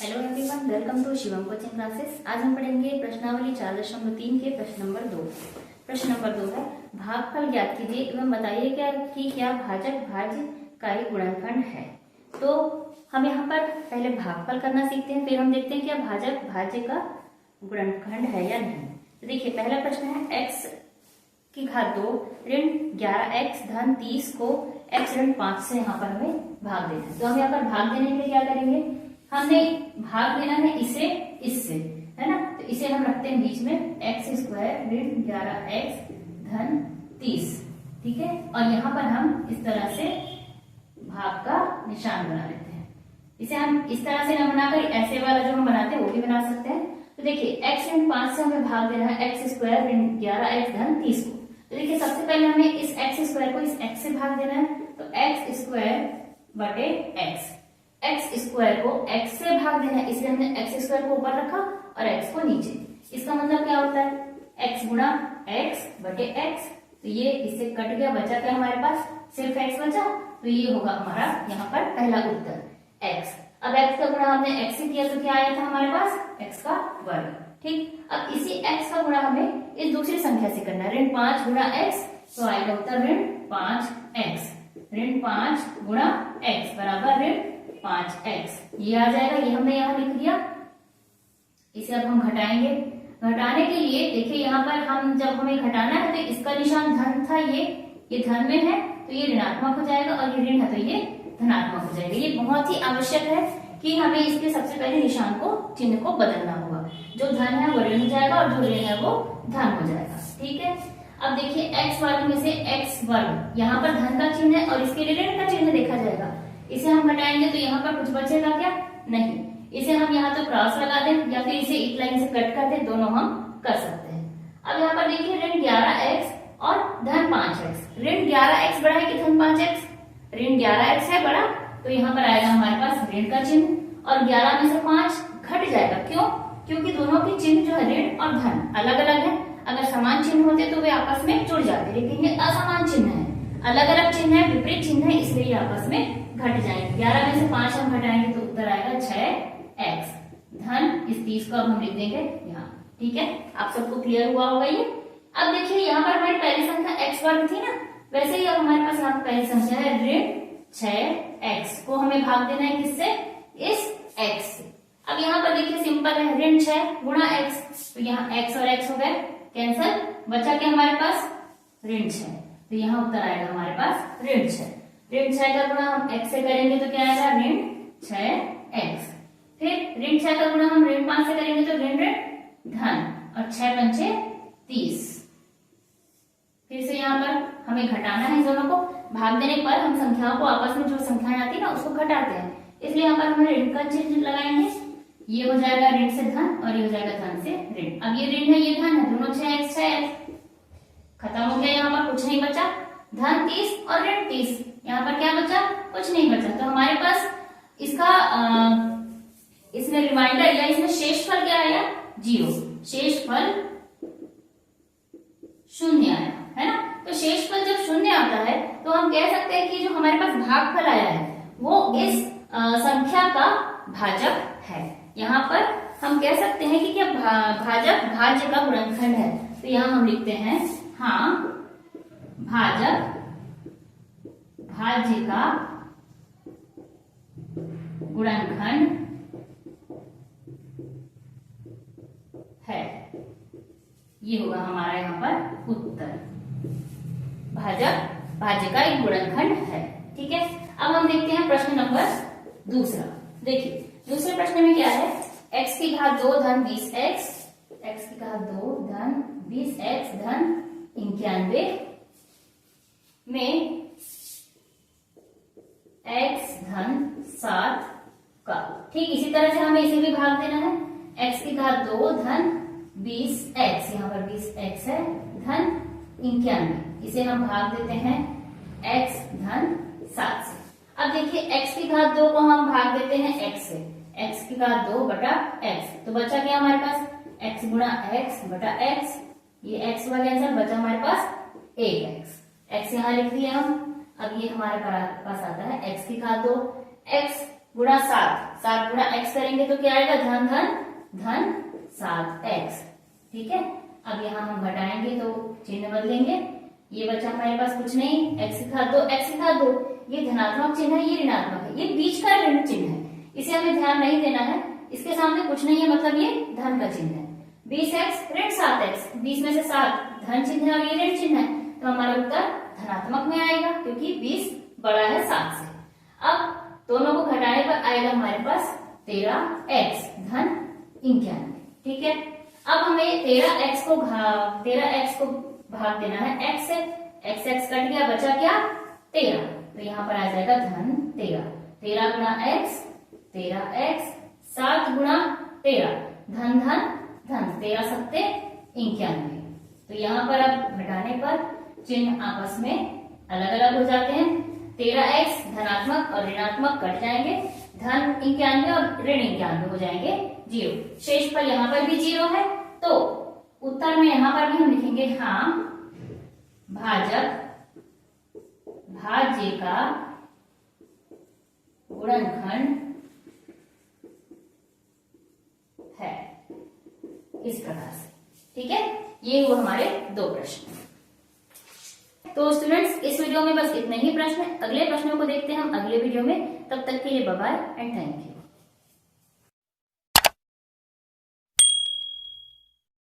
Hello everyone, welcome to Shivam coaching classes. आज हम पढ़ेंगे प्रश्नावली 4.3 के प्रश्न नंबर 2। प्रश्न नंबर 2 है, भागफल ज्ञात कीजिए एवं बताइए क्या भाजक भाज्य का एक गुणनखंड है। तो हम यहाँ पर पहले भागफल करना सीखते हैं, फिर हम देखते हैं क्या भाजक भाज्य का गुणनखंड है या नहीं। तो देखिए, पहला प्रश्न है x की घात 2 ऋण 11x धन 30 को x ऋण 5 से यहाँ पर हमें भाग देना है। तो हम यहाँ पर भाग देने के लिए क्या करेंगे, हमने भाग देना है इसे इससे, है ना। तो इसे हम रखते हैं बीच में x स्क्वायर ऋण 11x धन 30, ठीक है। और यहाँ पर हम इस तरह से भाग का निशान बना लेते हैं। इसे हम इस तरह से न बनाकर ऐसे वाला जो हम बनाते हैं वो भी बना सकते हैं। तो देखिए, x ऋण 5 से हमें भाग देना है x स्क्वायर ऋण 11x धन 30 को। तो देखिए, सबसे पहले हमें इस x स्क्वायर को इस x से भाग देना है। तो x स्क्वायर बटे x स्क्वायर को x से भाग देना है, इसलिए हमने x स्क्वायर को ऊपर रखा और x को नीचे। इसका मतलब क्या होता है, x गुणा x बटे x। तो ये इससे कट गया, बचा क्या हमारे पास, सिर्फ x बचा। तो ये होगा हमारा यहाँ पर पहला उत्तर x। अब x का गुणा हमने x से किया तो क्या आया था हमारे पास, x का वर्ग, ठीक। अब इसी x का गुणा हमें इस दूसरी संख्या से करना है, ऋण 5 गुणा x। तो आएगा उत्तर ऋण 5x। ऋण 5 गुणा x बराबर ऋण 5x, ये आ जाएगा। ये हमने यहाँ लिख दिया। इसे अब हम घटाएंगे। घटाने के लिए देखिए, यहाँ पर हम जब हमें घटाना है तो इसका निशान धन था, ये धन में है तो ये ऋणात्मक हो जाएगा, और ये ऋण है तो ये धनात्मक हो जाएगा। ये बहुत ही आवश्यक है कि हमें इसके सबसे पहले निशान को, चिन्ह को बदलना होगा। जो धन है वो ऋण हो जाएगा और जो ऋण है वो धन हो जाएगा, ठीक है। अब देखिए, x वर्ग में से x वर्ग, यहाँ पर धन का चिन्ह है और इसके लिए ऋण का चिन्ह देखा जाएगा। इसे हम घटाएंगे तो यहाँ पर कुछ बचेगा क्या, नहीं। इसे हम यहाँ तो क्रॉस लगा दें या फिर इसे एक लाइन से कट कर दें, दोनों हम कर सकते हैं। अब यहाँ पर देखिए, ऋण 11x और धन 5x। ऋण 11x बड़ा है कि धन 5x, ऋण 11x है बड़ा, तो यहाँ पर आएगा हमारे पास ऋण का चिन्ह, और 11 में से 5 घट जाएगा। क्यों, क्योंकि दोनों के चिन्ह जो है ऋण और धन अलग अलग है। अगर समान चिन्ह होते तो वे आपस में जुड़ जाते, लेकिन ये असमान चिन्ह है, अलग अलग चिन्ह है, विपरीत चिन्ह है, इसलिए ये आपस में घट जाएंगे। 11 में से 5 हम घटाएंगे तो उत्तर आएगा 6x धन इस 30 को अब हम लिख देंगे यहाँ, ठीक है। आप सबको क्लियर हुआ होगा ये। अब देखिए, यहाँ पर हमारी पहली संख्या x वर्ग थी ना, वैसे ही अब हमारे पास यहाँ पर पहली संख्या है ऋण 6x को हमें भाग देना है किससे, इस x से। अब यहाँ पर देखिए, सिंपल है, ऋण 6 गुणा x, तो यहाँ x और x हो गए कैंसल, बचा क्या हमारे पास, ऋण 6। तो यहाँ उत्तर आएगा हमारे पास ऋण 6। ऋण 6 का गुणा हम x से करेंगे तो क्या आएगा, ऋण 6x। फिर ऋण 6 का गुणा हम ऋण 5 से करेंगे तो ऋण धन, और 6 पंचे 30। फिर से यहाँ पर हमें घटाना है, दोनों को भाग देने पर हम संख्याओं को, आपस में जो संख्याएं आती है ना उसको घटाते हैं, इसलिए यहाँ पर हम ऋण का चिन्ह लगाएंगे। ये हो जाएगा ऋण से धन और ये हो जाएगा धन से ऋण। अब ये ऋण है ये धन है, दोनों 6x खत्म हो गया, यहाँ पर कुछ नहीं बचा, धन 30 और ऋण 30। यहाँ पर क्या बचा, कुछ नहीं बचा। तो हमारे पास इसका इसमें रिमाइंडर या इसमें शेषफल क्या आया, 0। शेषफल 0 आया, है ना। तो शेषफल जब 0 आता है तो हम कह सकते हैं कि जो हमारे पास भागफल आया है वो इस संख्या का भाजक है। यहाँ पर हम कह सकते हैं कि क्या भाजक भाज्य का गुणनखंड है। तो यहाँ हम लिखते हैं, हाँ, भाजक भाज्य का गुणनखंड है। ये होगा हमारा यहाँ पर उत्तर, भाजक भाज्य का एक गुणनखंड है, ठीक है। अब हम देखते हैं प्रश्न नंबर दूसरा। देखिए, दूसरे प्रश्न में क्या है, x की घात 2 धन 20x, x की घात 2 धन 20x धन 91 में x धन 7 का, ठीक इसी तरह से हमें इसे भी भाग देना है। x की घात 2 धन 20x, यहाँ पर 20x है, धन 91, इसे हम भाग देते हैं x धन 7 से। अब देखिए, x की घात 2 को हम भाग देते हैं x से, x की घात 2 बटा x, तो बचा क्या हमारे पास, x गुणा x बटा x, ये x वाला आंसर बचा हमारे पास 1x, x यहाँ लिख दिया हम। अब ये हमारे पास आता है x की घात 2, x गुणा 7, 7 गुणा x करेंगे तो क्या आएगा, धन धन धन 7x। ठीक है, अब यहाँ हम घटाएंगे तो चिन्ह बदलेंगे, ये बचा हमारे पास कुछ नहीं, x घात 2, x घात 2, ये धनात्मक चिन्ह है, ये ऋणात्मक है, ये बीच का ऋण चिन्ह है, इसे हमें ध्यान नहीं देना है, इसके सामने कुछ नहीं है, मतलब ये धन का चिन्ह है। 20x ऋण 7x, 20 में से 7 धन चिन्ह है और ये ऋण चिन्ह है, तो हमारा उत्तर धनात्मक में आएगा, क्योंकि 20 बड़ा है 7 से। अब दोनों को घटाने पर आएगा हमारे पास 13x धन 91। ठीक है, अब हमें 13x को भाग देना है x से, x कट गया, बचा क्या, 13, तो यहाँ पर आ जाएगा धन 13, 13 गुणा x 13x, 7 गुणा 13 धन धन धन, 13 सत्ते 91। तो यहाँ पर अब घटाने पर चिन्ह आपस में अलग अलग हो जाते हैं, 13x धनात्मक और ऋणात्मक कट जाएंगे, धन 91 और ऋण 91 हो जाएंगे 0, शेष पर यहाँ पर भी 0 है, तो उत्तर में यहाँ पर भी हम लिखेंगे हाँ भाजक भाज्य का गुणनखंड है, इस प्रकार से। ठीक है, ये हुए हमारे 2 प्रश्न। तो स्टूडेंट्स, इस वीडियो में बस इतने ही प्रश्न, अगले प्रश्नों को देखते हैं हम अगले वीडियो में, तब तक के लिए bye bye and thank you.